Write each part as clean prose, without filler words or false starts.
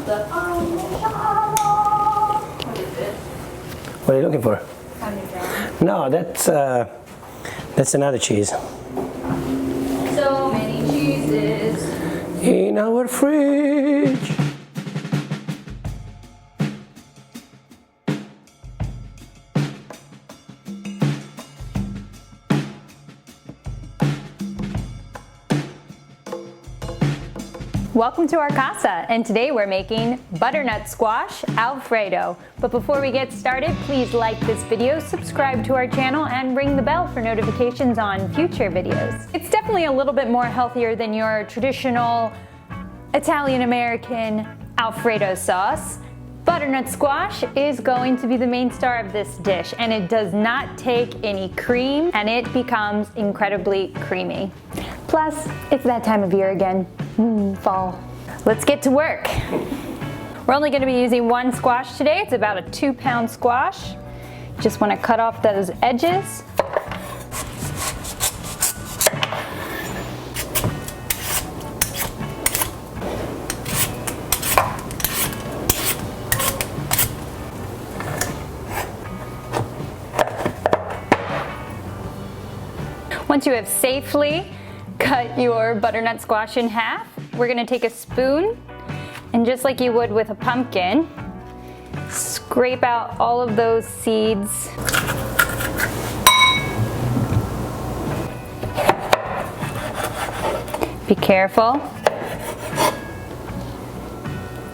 What is this? What are you looking for? Parmesan. No, that's another cheese. So many cheeses in our fridge. Welcome to our casa, and today we're making butternut squash Alfredo. But before we get started, please like this video, subscribe to our channel, and ring the bell for notifications on future videos. It's definitely a little bit more healthier than your traditional Italian-American Alfredo sauce. Butternut squash is going to be the main star of this dish, and it does not take any cream, and it becomes incredibly creamy. Plus, it's that time of year again. Fall. Let's get to work. We're only going to be using one squash today. It's about a 2-pound squash. Just want to cut off those edges. Once you have safely cut your butternut squash in half, we're going to take a spoon and, just like you would with a pumpkin, scrape out all of those seeds. Be careful.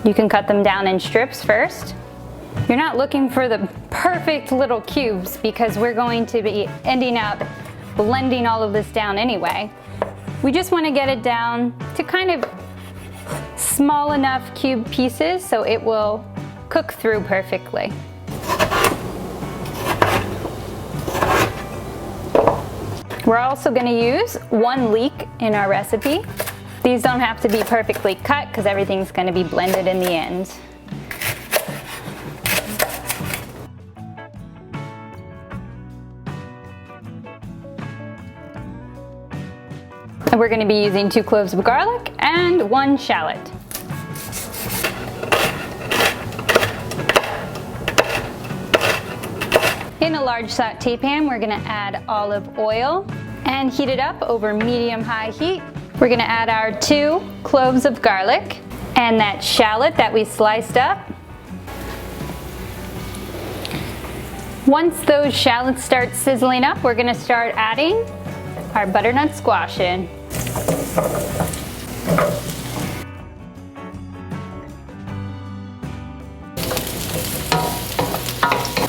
You can cut them down in strips first. You're not looking for the perfect little cubes because we're going to be ending up blending all of this down anyway. We just want to get it down to kind of small enough cube pieces so it will cook through perfectly. We're also going to use 1 leek in our recipe. These don't have to be perfectly cut because everything's going to be blended in the end. And we're going to be using 2 cloves of garlic and 1 shallot. In a large sauté pan, we're going to add olive oil and heat it up over medium-high heat. We're going to add our 2 cloves of garlic and that shallot that we sliced up. Once those shallots start sizzling up, we're going to start adding our butternut squash in.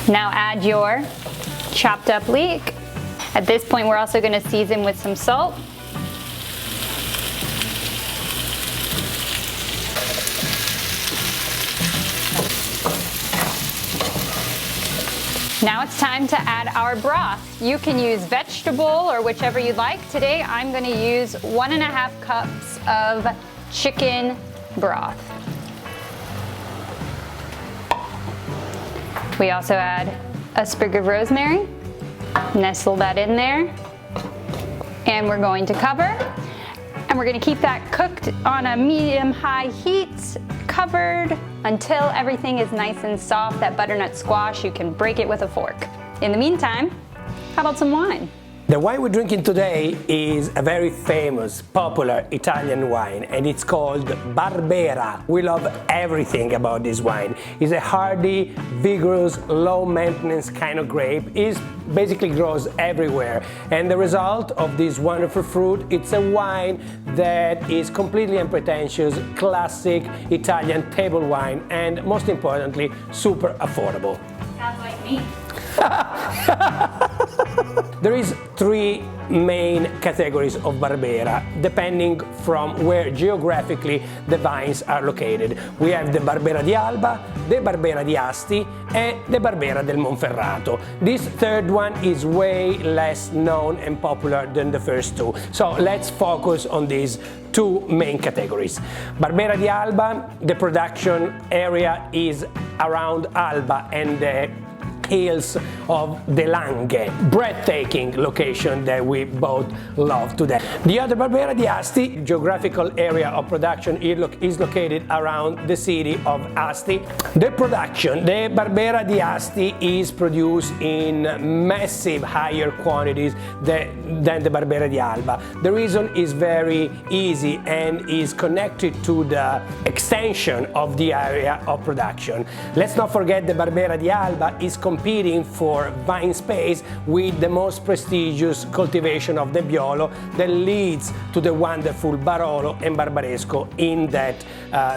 Now add your chopped up leek. At this point, we're also going to season with some salt. Now it's time to add our broth. You can use vegetable or whichever you like. Today I'm going to use 1.5 cups of chicken broth. We also add a sprig of rosemary, nestle that in there, and we're going to cover. And we're going to keep that cooked on a medium-high heat, covered until everything is nice and soft. That butternut squash, you can break it with a fork. In the meantime, how about some wine? The wine we're drinking today is a very famous, popular Italian wine, and it's called Barbera. We love everything about this wine. It's a hardy, vigorous, low-maintenance kind of grape. It basically grows everywhere, and the result of this wonderful fruit, it's a wine that is completely unpretentious, classic Italian table wine, and most importantly, super affordable. Sounds like me. There is 3 main categories of Barbera, depending from where geographically the vines are located. We have the Barbera di Alba, the Barbera di Asti, and the Barbera del Monferrato. This third one is way less known and popular than the first 2. So let's focus on these 2 main categories. Barbera di Alba, the production area is around Alba and the hills of the Langhe, breathtaking location that we both love today. The other Barbera di Asti geographical area of production is located around the city of Asti. The production, the Barbera di Asti, is produced in massive higher quantities than the Barbera di Alba. The reason is very easy and is connected to the extension of the area of production. Let's not forget the Barbera di Alba is competing for vine space with the most prestigious cultivation of Nebbiolo that leads to the wonderful Barolo and Barbaresco in that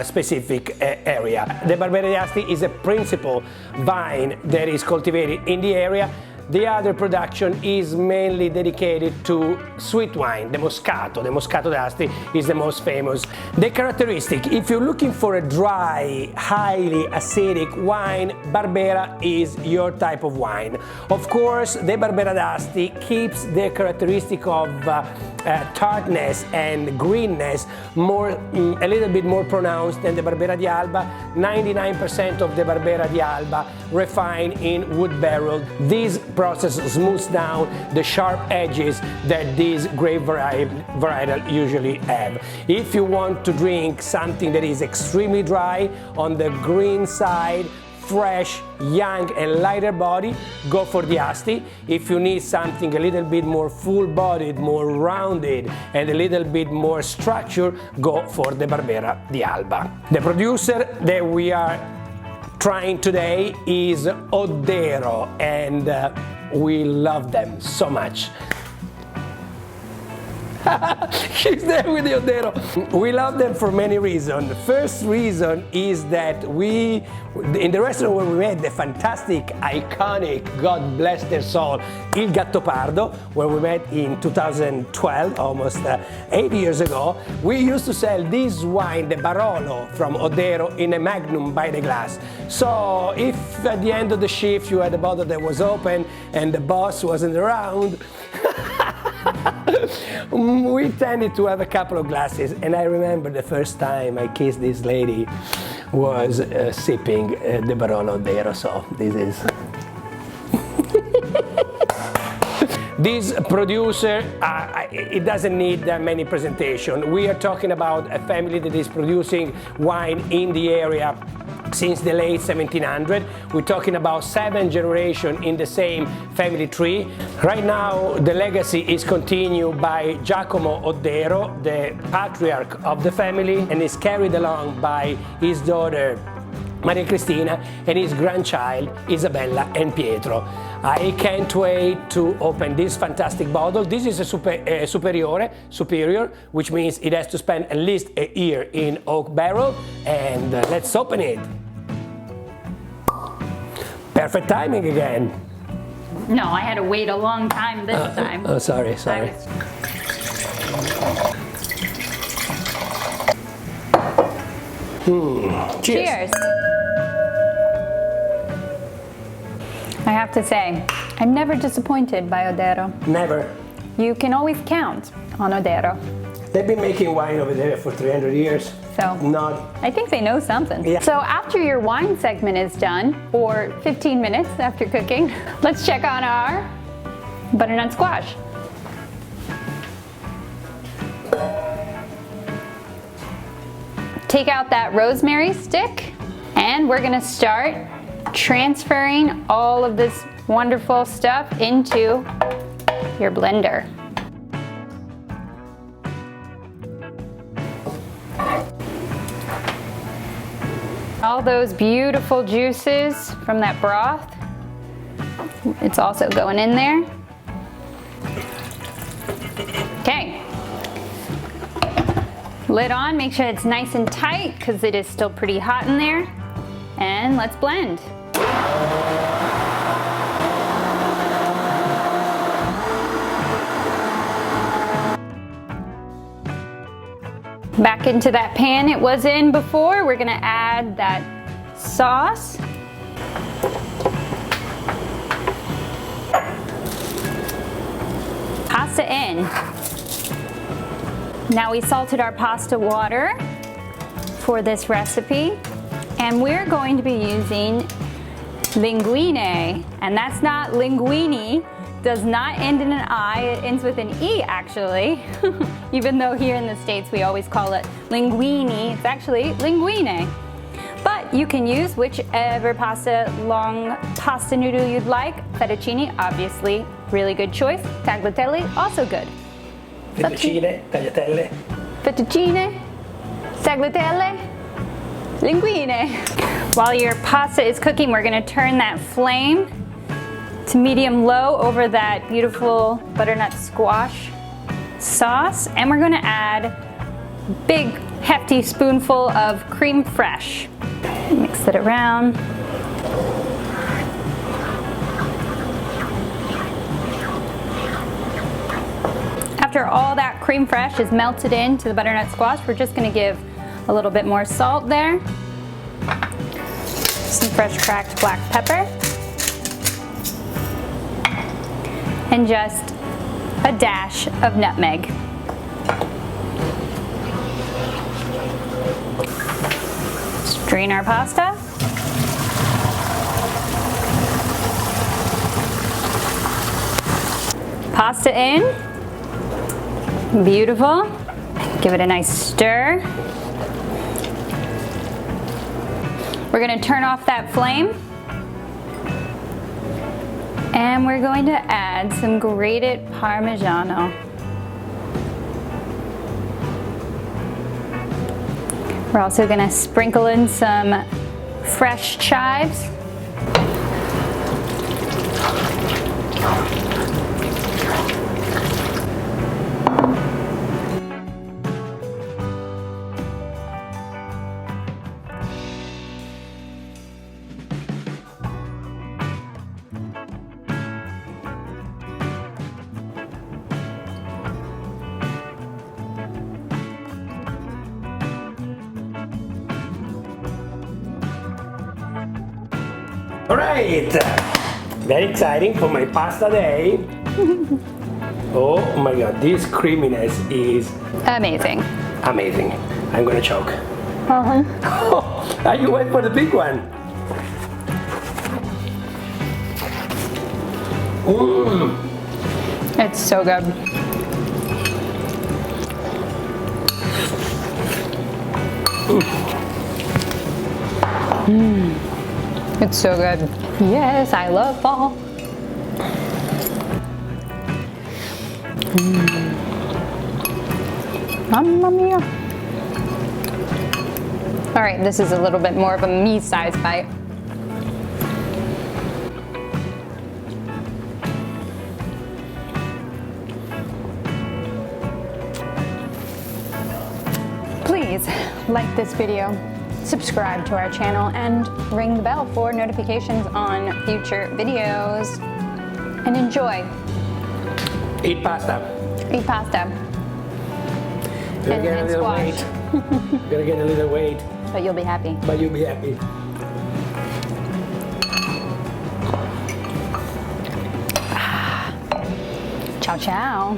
specific area. The Barbera di Asti is a principal vine that is cultivated in the area. The other production is mainly dedicated to sweet wine, the Moscato. The Moscato d'Asti is the most famous. The characteristic, if you're looking for a dry, highly acidic wine, Barbera is your type of wine. Of course, the Barbera d'Asti keeps the characteristic of tartness and greenness a little bit more pronounced than the Barbera di Alba. 99% of the Barbera di Alba refined in wood barrel. This process smooths down the sharp edges that these grape varietal usually have. If you want to drink something that is extremely dry, on the green side, fresh, young and lighter body, go for the Asti. If you need something a little bit more full-bodied, more rounded and a little bit more structure, go for the Barbera di Alba. The producer that we are trying today is Oddero, and we love them so much. She's there with the Oddero. We love them for many reasons. The first reason is that in the restaurant where we met the fantastic, iconic, God bless their soul, Il Gattopardo, where we met in 2012, almost 8 years ago, we used to sell this wine, the Barolo from Oddero, in a Magnum by the glass. So if at the end of the shift you had a bottle that was open and the boss wasn't around, we tended to have a couple of glasses, and I remember the first time I kissed this lady was sipping the Barolo Oddero, so this is... This producer, it doesn't need many presentation. We are talking about a family that is producing wine in the area since the late 1700s. We're talking about 7 generations in the same family tree. Right now, the legacy is continued by Giacomo Oddero, the patriarch of the family, and is carried along by his daughter Maria Cristina and his grandchild Isabella and Pietro. I can't wait to open this fantastic bottle. This is a superior, which means it has to spend at least a year in oak barrel, and let's open it. Perfect timing again. No, I had to wait a long time this time. Oh, sorry. Cheers. I have to say, I'm never disappointed by Oddero. Never. You can always count on Oddero. They've been making wine over there for 300 years. So I think they know something. Yeah. So after your wine segment is done, or 15 minutes after cooking, let's check on our butternut squash. Take out that rosemary stick, and we're gonna start transferring all of this wonderful stuff into your blender. All those beautiful juices from that broth, it's also going in there. Okay. Lid on, make sure it's nice and tight because it is still pretty hot in there. And let's blend. Back into that pan it was in before, we're gonna add that sauce. Pasta in. Now we salted our pasta water for this recipe, and we're going to be using linguine, and that's not linguini, does not end in an I, it ends with an E actually. Even though here in the States we always call it linguine, it's actually linguine. But you can use whichever long pasta noodle you'd like. Fettuccine, obviously, really good choice. Tagliatelle, also good. Fettuccine, tagliatelle. Fettuccine, tagliatelle, linguine. While your pasta is cooking, we're gonna turn that flame to medium-low over that beautiful butternut squash sauce, and we're gonna add a big, hefty spoonful of creme fraiche. Mix it around. After all that creme fraiche is melted into the butternut squash, we're just gonna give a little bit more salt there, some fresh cracked black pepper, and just a dash of nutmeg. Strain our pasta. Pasta in. Beautiful. Give it a nice stir. We're going to turn off that flame. And we're going to add some grated Parmigiano. We're also going to sprinkle in some fresh chives. Alright, very exciting for my pasta day. Oh my god, this creaminess is Amazing. amazing. I'm gonna choke. Oh, you went for the big one. It's so good. It's so good. Yes, I love fall. Mamma mia. All right, this is a little bit more of a me-sized bite. Please like this video, subscribe to our channel, and ring the bell for notifications on future videos. And enjoy. Eat pasta. Eat pasta. You're gonna get a And little squash. weight. You're gonna get a little weight, But you'll be happy. but you'll be happy. Ciao, ciao.